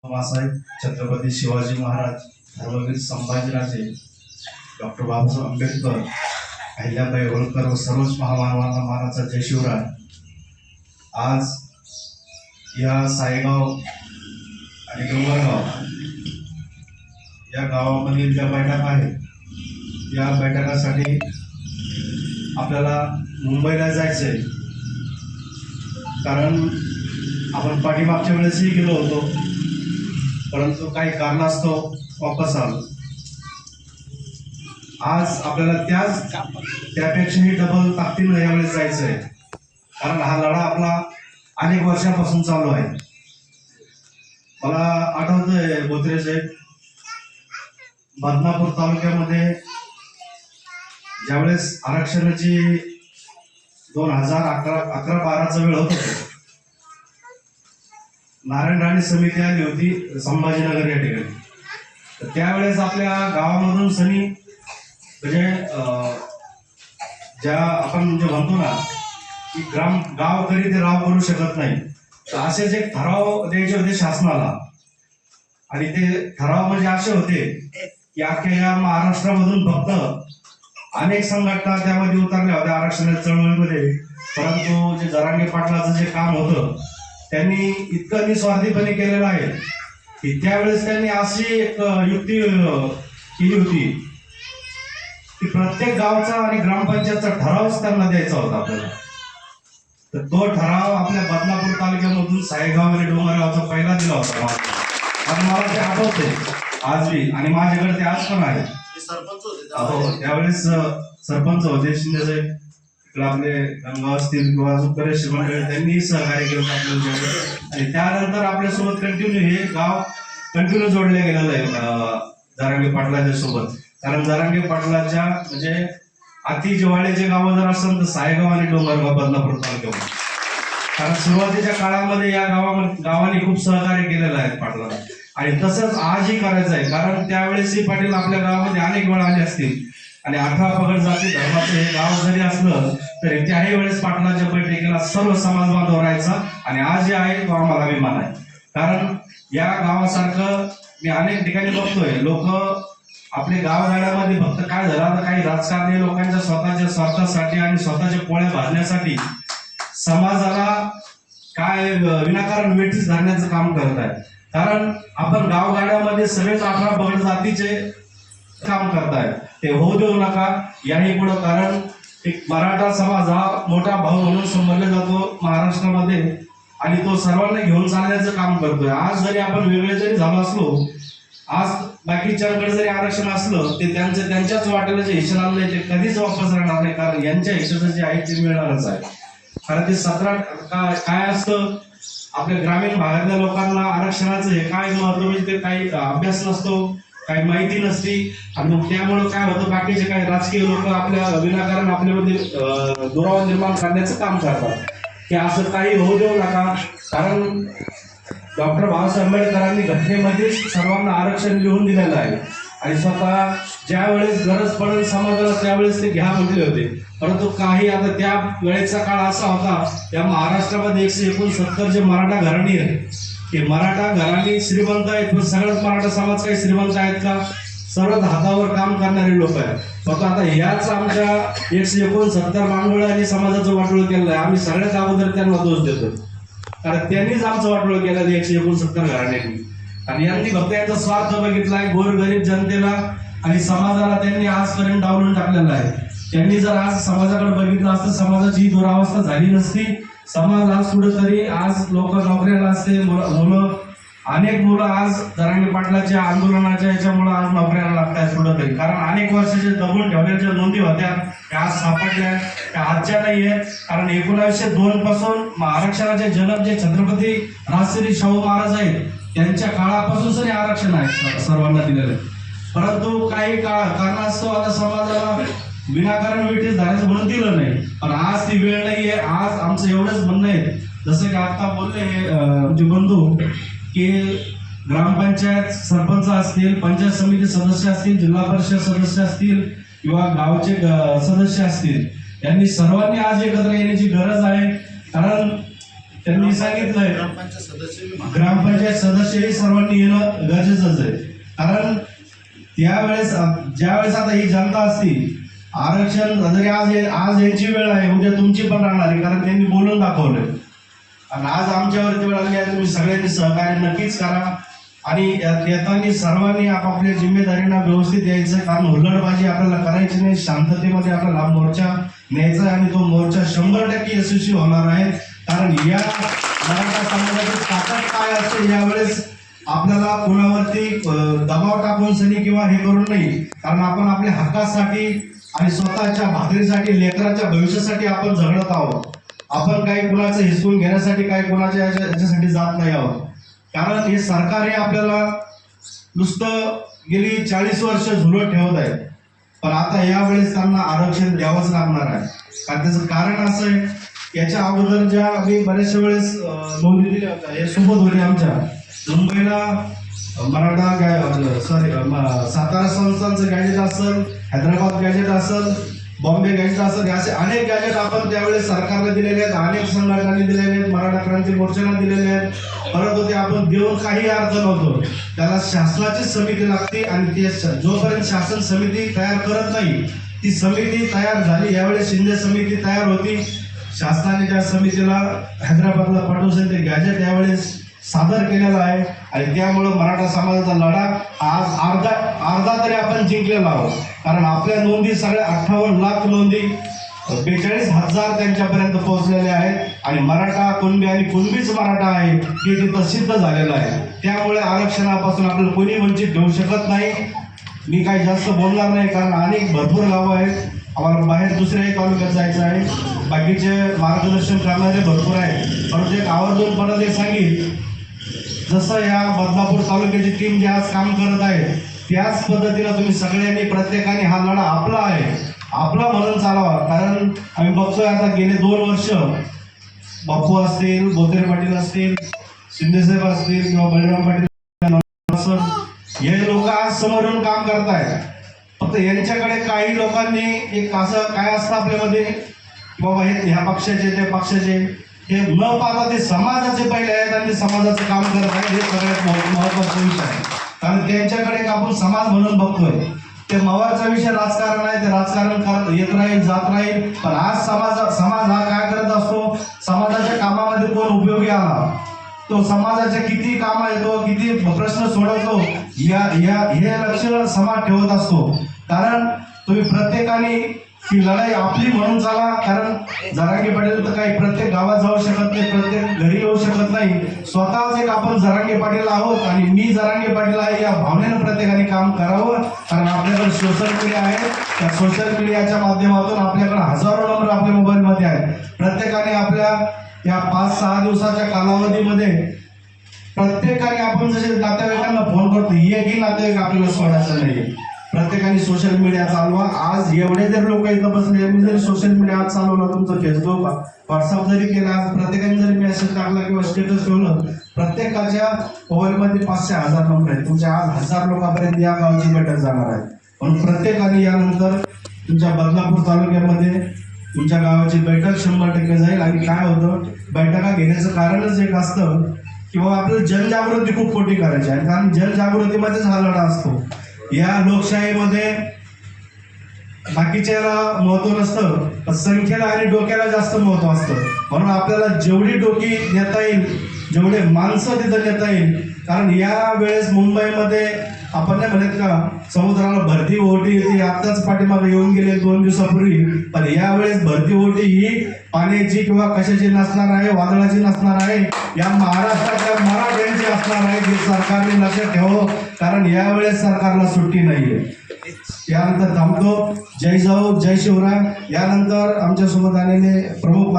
मासाहेब Chhatrapati Shivaji Maharaj, Dharmaveer Sambhajiraje, doctor Babasaheb Ambedkar, Ahilyabai Holkar व सर्वच महामानवांना मानाचा जय शिवराय। आज या सायगाव आणि डोंगरगाव या गावामधील ज्या बैठका आहेत, या बैठकासाठी आपल्याला मुंबईला जायचंय, कारण आपण पाठीमागच्या वेळेसही गेलो होतो, परंतु काही कारणास्तव वापस आलो। आज आपल्याला त्यापेक्षाही डबल ताकदीनं यावेळेस जायचं आहे, कारण हा लढा आपला अनेक वर्षापासून चालू आहे। मला आठवतंय बोत्रे साहेब, बदनापूर तालुक्यामध्ये ज्यावेळेस आरक्षणाची 2011-12चा वेळ होता, नारायण राणे समिती आली होती संभाजीनगर या ठिकाणी। तर त्यावेळेस आपल्या गावामधून सनी म्हणजे ज्या आपण जे म्हणतो ना की गाव करी ते राव करू शकत नाही, तर असेच एक ठराव द्यायचे होते शासनाला। आणि ते ठराव म्हणजे असे होते की अख्ख्या या महाराष्ट्रामधून फक्त अनेक संघटना त्यामध्ये उतरल्या होत्या आरक्षणाच्या चळवळीमध्ये, परंतु जे जरांगे पाटलाचं जे काम होतं त्यांनी इतकं निस्वार्थीपणे केलेलं आहे की त्यावेळेस त्यांनी अशी एक युक्ती केली होती की प्रत्येक गावचा आणि ग्रामपंचायतचा ठरावच त्यांना द्यायचा होता आपल्याला। तर तो ठराव आपल्या बदनापूर तालुक्यामधून सायगाव आणि डोंगरगावचा पहिला दिला होता आणि मला ते आठवते आजही, आणि माझ्याकडे ते आज पण आहे। सरपंच होते त्यावेळेस सरपंच होते शिंदे साहेब, आपले गंगाव असतील किंवा बरेचसे मंडळी त्यांनी सहकार्य केलं आपल्याला। आणि त्यानंतर आपल्यासोबत कंटिन्यू हे गाव कंटिन्यू जोडले गेलेलं आहे जरांगे पाटलाच्या सोबत। कारण जरांगे पाटलाच्या म्हणजे अति जिव्हाळ्याचे गावं जर असेल तर सायगाव आणि डोंगरगाव बदनापूर तालुक्यामध्ये, कारण सुरुवातीच्या काळामध्ये या गावाने खूप सहकार्य केलेलं आहे पाटलाला, आणि तसंच आजही करायचं आहे। कारण त्यावेळेसही पाटील आपल्या गावामध्ये अनेक वेळा आले असतील, आणि 18 पगड जाती धर्माचं हे गाव जरी असलं तरी त्याही वेळेस पाटलाच्या बैठकीला सर्व समाज बांधव राहायचा, आणि आज जे आहे तो आम्हाला अभिमान आहे। कारण या गावासारखं मी अनेक ठिकाणी बघतोय, लोक आपल्या गावगाड्यामध्ये फक्त काय झालं, काही राजकारणी लोकांच्या स्वतःच्या स्वार्थासाठी आणि स्वतःच्या पोळ्या भाजण्यासाठी समाजाला काय विनाकारण वेठीस धरण्याचं काम करत आहे। कारण आपण गावगाड्यामध्ये सगळेच 18 पगड जातीचे काम करताय, ते होऊ देऊ नका याही पुढे। कारण एक मराठा समाज हा मोठा भाऊ म्हणून समजला जातो महाराष्ट्रामध्ये, आणि तो सर्वांना घेऊन चालण्याचं काम करतोय। आज जरी आपण वेगळे जरी झालो असलो, आज बाकीच्यांकडे जरी आरक्षण असलं ते त्यांच्याच वाटेला जे हिस्सा आलं ते कधीच वापस राहणार नाही, कारण यांच्या हिस्साचं जे आहे ते मिळणारच आहे। कारण ते 17 काय असतं, आपल्या ग्रामीण भागातल्या लोकांना आरक्षणाचं हे काय महत्व म्हणजे ते काही अभ्यास नसतो, काही माहिती नसती, आणि मग त्यामुळे काय होतं, बाकीचे काही राजकीय लोक आपल्या विनाकारण आपल्यामध्ये दुरावा निर्माण करण्याचं काम करतात, की असं काही होऊ देऊ नका। कारण डॉक्टर बाबासाहेब आंबेडकरांनी घटनेमध्ये सर्वांना आरक्षण लिहून दिलेलं आहे, आणि स्वतः ज्या वेळेस गरज पडेल समाजाला त्यावेळेस ते घ्या म्हटले होते। परंतु काही आता त्या वेळेचा काळ असा होता, या महाराष्ट्रामध्ये 169 जे मराठा घराणी आहेत, ते मराठा घराणी श्रीमंत आहेत, पण सगळंच मराठा समाज काही श्रीमंत आहेत का? सर्वच हातावर काम करणारे लोक आहेत। फक्त आता ह्याच आमच्या 169 मांगोळ्यांनी समाजाचं वाटोळ केलं आहे, आम्ही सगळ्यात अगोदर त्यांना दोष देतो, कारण त्यांनीच आमचं वाटोळ केलं 169 घराण्यांनी, आणि यांनी फक्त याचा स्वार्थ बघितलाय, गोरगरीब जनतेला आणि समाजाला त्यांनी आजपर्यंत डावलून टाकलेला आहे। त्यांनी जर आज समाजाकडे बघितलं असतं, समाजाची दुरावस्था झाली नसती। समाज आज कुठेतरी आज लोक नोकऱ्याला असते, अनेक मुलं आज जरांगे पाटलाच्या आंदोलनाच्या याच्यामुळे आज नोकऱ्याला लागतात कुठेतरी, कारण अनेक वर्षाचे दबून ठेवण्याच्या नोंदी होत्या त्या आज सापडल्या, त्या आजच्या नाही आहेत। कारण 1902 पासून आरक्षणाचे जनक जे छत्रपती राजश्री शाहू महाराज आहेत त्यांच्या काळापासून तरी आरक्षण आहे सर्वांना दिलेलं, परंतु काही कारणास्तव आता समाजाला विनाकारण वेठीस धरायचं म्हणून दिलं नाही। पण आज ती वेळ नाहीये। आज आमचं एवढंच म्हणणं आहे, जसं की आता बोलले आमचे बंधू, की ग्रामपंचायत सरपंच असतील, पंचायत समिती सदस्य असतील, जिल्हा परिषद सदस्य असतील किंवा गावचे सदस्य असतील, यांनी सर्वांनी आज एकत्र येण्याची गरज आहे। कारण त्यांनी सांगितलंय ग्रामपंचायत सदस्यही सर्वांनी येणं गरजेचंच आहे. कारण त्यावेळेस ज्यावेळेस आता ही जनता असती, आरक्षण जरी आज यांची वेळ आहे, उद्या तुमची पण राहणार आहे, कारण त्यांनी बोलून दाखवलंय. आणि आज आमच्यावरती वेळ आली आहे, तुम्ही सगळ्यांनी सहकार्य नक्कीच करा. आणि येताना सर्वांनी आपापल्या जिम्मेदारींना व्यवस्थित यायचं, कारण हुल्लडबाजी आपल्याला करायची नाही. शांततेमध्ये आपल्याला मोर्चा न्यायचा आहे आणि तो मोर्चा 100% यशस्वी होणार आहे. कारण या मराठा समाजाची ताकद काय असते, यावेळेस आपल्याला कोणावरती दबाव टाकून सनी किंवा हे करून नाही. कारण आपण आपल्या हक्कासाठी आणि स्वतःच्या भाकरीसाठी, लेकराच्या भविष्यासाठी आपण झगडत आहोत. आपण काही कुणाचं हिसकून घेण्यासाठी, काही कुणाच्या याच्यासाठी जात नाही आहोत. कारण हे सरकार हे आपल्याला नुसतं गेली 40 वर्ष झुलत ठेवत आहे, पण आता यावेळेस त्यांना आरक्षण द्यावंच लागणार आहे. कारण त्याचं कारण असं आहे, याच्या अगोदर ज्या आम्ही बऱ्याचशा वेळेस नोंदी दिल्या होत्या, हे सोबत होते आमच्या मुंबईला सातारा संस्थांचं गॅजेट असेल, हैदराबाद गॅजेट असेल, बॉम्बे गॅजेट असेल, असे अनेक गॅजेट आपण त्यावेळेस सरकारला दिलेले आहेत, अनेक संघटनांनी दिलेले आहेत, मराठा क्रांती मोर्चाला दिलेले आहेत. परंतु ते आपण देऊन काही अर्थ नव्हतो. त्याला शासनाची समिती लागते आणि ते जोपर्यंत शासन समिती तयार करत नाही, ती समिती तयार झाली. यावेळेस शिंदे समिती तयार होती. शासनाने त्या समितीला हैदराबादला पाठवून ते गॅजेट यावेळेस सादर केलेला आहे. आणि त्यामुळं मराठा समाजाचा लढा आज अर्धा तरी आपण जिंकलेला आहोत. कारण आपल्या नोंदी सगळ्या 58 लाख नोंदी 42,000 त्यांच्यापर्यंत पोहोचलेल्या आहेत. आणि मराठा कुणबी आणि कुणबीच मराठा आहे हे तिथं सिद्ध झालेलं आहे. त्यामुळे आरक्षणापासून आपल्याला कोणी वंचित ठेवू शकत नाही. मी काही जास्त बोलणार नाही, कारण अनेक भरपूर गावं आहेत, आम्हाला बाहेर दुसऱ्याही तालुक्यात जायचं आहे, बाकीचे मार्गदर्शन करणारे भरपूर आहेत. परंतु एक आवर्जून परत एक सांगेल, जसं या बदलापूर तालुक्याची टीम जे आज काम करत आहे, त्याच पद्धतीनं तुम्ही सगळ्यांनी प्रत्येकाने हा लढा आपला आहे, आपला म्हणून चालावा. कारण आम्ही बघतोय आता गेले 2 वर्ष बापू असतील, बोतेरे पाटील असतील, शिंदेसाहेब असतील किंवा बळीराम पाटील असतील, हे लोक आज समोर येऊन काम करतायत. फक्त यांच्याकडे काही लोकांनी एक असं काय असतं आपल्यामध्ये, बाबा हे ह्या पक्षाचे त्या पक्षाचे, हे न पाहता ते समाजाचे पहिले आहेत आणि समाजाचं काम करत आहेत. हे सगळ्यात महत्वाचा विषय आहे. कारण त्यांच्याकडे आपण समाज म्हणून बघतोय, ते मवारचा विषय राजकारण आहे, ते राजकारण करत येत राहील, जात राहील. पण आज समाज हा काय करत असतो, समाजाच्या कामामध्ये कोण उपयोगी आला, तो समाजाच्या किती कामं येतो, किती प्रश्न सोडवतो, हे लक्ष समाज ठेवत असतो. कारण तुम्ही प्रत्येकाने ही लढाई आपली म्हणून चाला. कारण जरांगे पाटील तर काही प्रत्येक गावात जाऊ शकत नाही, प्रत्येक घरी येऊ शकत नाही. स्वतःच एक आपण जरांगे पाटील आहोत आणि मी जरांगे पाटील आहे या भावनेनं प्रत्येकाने काम करावं. कारण आपल्याकडे सोशल मीडिया आहे, त्या सोशल मीडियाच्या माध्यमातून आपल्याकडे हजारो नंबर आपल्या मोबाईलमध्ये आहेत. प्रत्येकाने आपल्या या 5-6 दिवसाच्या कालावधीमध्ये प्रत्येकाने आपण जसे नातेवाईकांना फोन करतो, एकही नातेवाईक आपल्याला सोडायचं नाही. प्रत्येकाने सोशल मीडिया चालवा. आज एवढे जर लोक इथं बसले, मी जरी सोशल मीडिया चालवला, तुमचं फेसबुक व्हॉट्सअप जरी केला, प्रत्येकाने जरी मेसेज टाकला किंवा स्टेटस ठेवलं, प्रत्येकाच्या मोबाईलमध्ये 500-1000 नंबर आहेत. तुमच्या आज 1000 लोकांपर्यंत या गावची बैठक जाणार आहे. म्हणून प्रत्येकाने यानंतर तुमच्या बदलापूर तालुक्यामध्ये तुमच्या गावाची बैठक 100% जाईल. आणि काय होतं, बैठका घेण्याचं कारणच एक असतं की बाबा आपल्याला जनजागृती खूप मोठी करायची आहे. कारण जनजागृतीमध्येच हा लढा असतो. या लोकशाहीमध्ये बाकीच्याला महत्व नसतं, पण संख्येला आणि डोक्याला जास्त महत्व असतं. म्हणून आपल्याला जेवढी डोकी नेता येईल, जेवढे माणसं तिथं नेता येईल. कारण या वेळेस मुंबईमध्ये आपण नाही म्हणत का समुद्राला भरती ओहोटी येते, आत्ताच पाठीमागे येऊन गेले 2 दिवसापूर्वी. पण यावेळेस भरती ओहोटी ही पाण्याची किंवा कशाची नसणार आहे, वादळाची नसणार आहे, या महाराष्ट्राच्या मराठ्यांची असणार आहे. हे सरकारने लक्षात ठेवावं, कारण यावेळेस सरकारला सुट्टी नाहीये. यानंतर थांबतो. जय जाऊ, जय शिवराय. यानंतर आमच्यासोबत आलेले प्रमुख